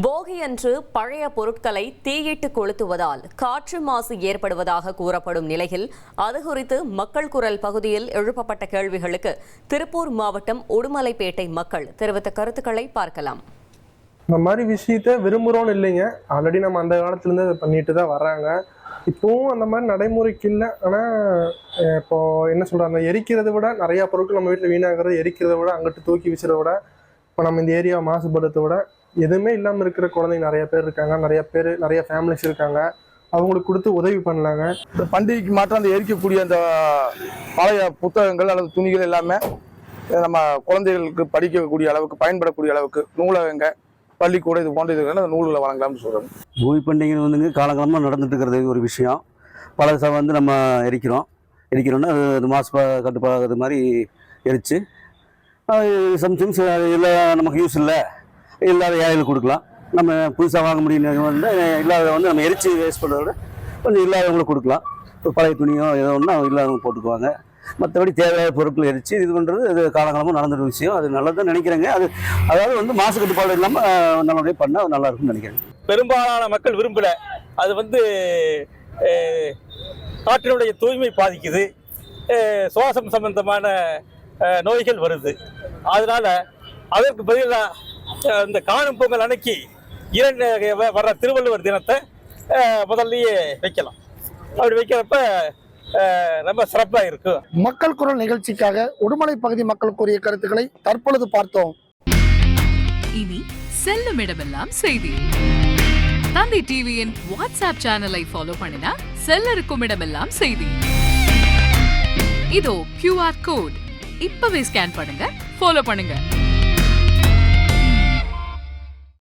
போகி அன்று பழைய பொருட்களை தீயிட்டு கொளுத்துவதால் காற்று மாசு ஏற்படுவதாக கூறப்படும் நிலையில் அது குறித்து மக்கள் குரல் பகுதியில் எழுப்பப்பட்ட கேள்விகளுக்கு திருப்பூர் மாவட்டம் உடுமலைப்பேட்டை மக்கள் தெரிவித்த கருத்துக்களை பார்க்கலாம். இந்த மாதிரி விஷயத்த விரும்புகிறோன்னு இல்லைங்க, ஆல்ரெடி நம்ம அந்த காலத்துலேருந்து அதை பண்ணிட்டு தான் வர்றாங்க. இப்போவும் அந்த மாதிரி நடைமுறைக்கு இல்லை. ஆனால் இப்போ என்ன சொல்கிறாங்க, எரிக்கிறத விட நிறையா பொருட்கள் நம்ம வீட்டில் வீணாகிறது, எரிக்கிறத விட அங்கிட்டு தூக்கி வீசுறத விட இப்போ நம்ம இந்த ஏரியாவை மாசுபடுறத விட எதுவுமே இல்லாமல் இருக்கிற குழந்தைங்க நிறைய பேர் இருக்காங்க, நிறைய ஃபேமிலிஸ் இருக்காங்க. அவங்களுக்கு கொடுத்து உதவி பண்ணலாங்க. இந்த பண்டிகைக்கு மாற்றம் அந்த எரிக்கக்கூடிய அந்த பழைய புத்தகங்கள் அல்லது துணிகள் எல்லாமே நம்ம குழந்தைகளுக்கு படிக்கக்கூடிய அளவுக்கு பயன்படக்கூடிய அளவுக்கு நூலகங்க பள்ளிக்கூடம் இது போன்ற இதுகள் அந்த நூல்களை வழங்கலாம்னு சொல்கிறாங்க. போகி பண்டிகை வந்துங்க காலகாலமாக நடந்துட்டு இருக்கிறது ஒரு விஷயம். பழசை வந்து நம்ம எரிக்கிறோன்னா அது மாசு கட்டுப்பாடு மாதிரி எரித்து சம்டைம்ஸ் இல்லை நமக்கு யூஸ் இல்லாத ஏழைகளுக்கு கொடுக்கலாம். நம்ம புதுசாக வாங்க முடியும் வந்து இல்லாத வந்து நம்ம எரிச்சு வேஸ்ட் பண்ணுறத விட கொஞ்சம் இல்லாதவங்களுக்கு கொடுக்கலாம். இப்போ பழைய துணியோ ஏதோ ஒன்றா இல்லாதவங்க போட்டுக்குவாங்க. மற்றபடி தேவையான பொருட்கள் எரிச்சு இது பண்ணுறது அது காலகாலமாக நடந்துட்டு விஷயம். அது நல்லதான் நினைக்கிறேங்க. அதாவது வந்து மாசு கட்டுப்பாடு இல்லாமல் நல்லபடியாக பண்ணால் நல்லா இருக்கும்னு நினைக்கிறேன். பெரும்பாலான மக்கள் விரும்பல. அது வந்து காற்றினுடைய தூய்மை பாதிக்குது, சுவாசம் சம்பந்தமான நோய்கள் வருது. அதனால அதற்கு பதிலாக இந்த காணும் பொங்கல் அன்னைக்கு வர்ற திருவள்ளுவர் தினத்தை முதல்லயே வைக்கலாம். அப்படி வைக்கிறப்ப ரொம்ப சிறப்பாக இருக்கும். மக்கள் குரல் நிகழ்ச்சிக்காக உடுமலை பகுதி மக்கள் கூறிய கருத்துக்களை தற்பொழுது பார்த்தோம். இனி செல்லும் இடமெல்லாம் செய்தி. தந்தி டிவியின் வாட்ஸ்அப் சேனலை ஃபாலோ பண்ணினா செல்ல இருக்கும் இடமெல்லாம் செய்தி. இதோ QR கோட் இப்பவே ஸ்கேன் பண்ணுங்க, ஃபாலோ பண்ணுங்க.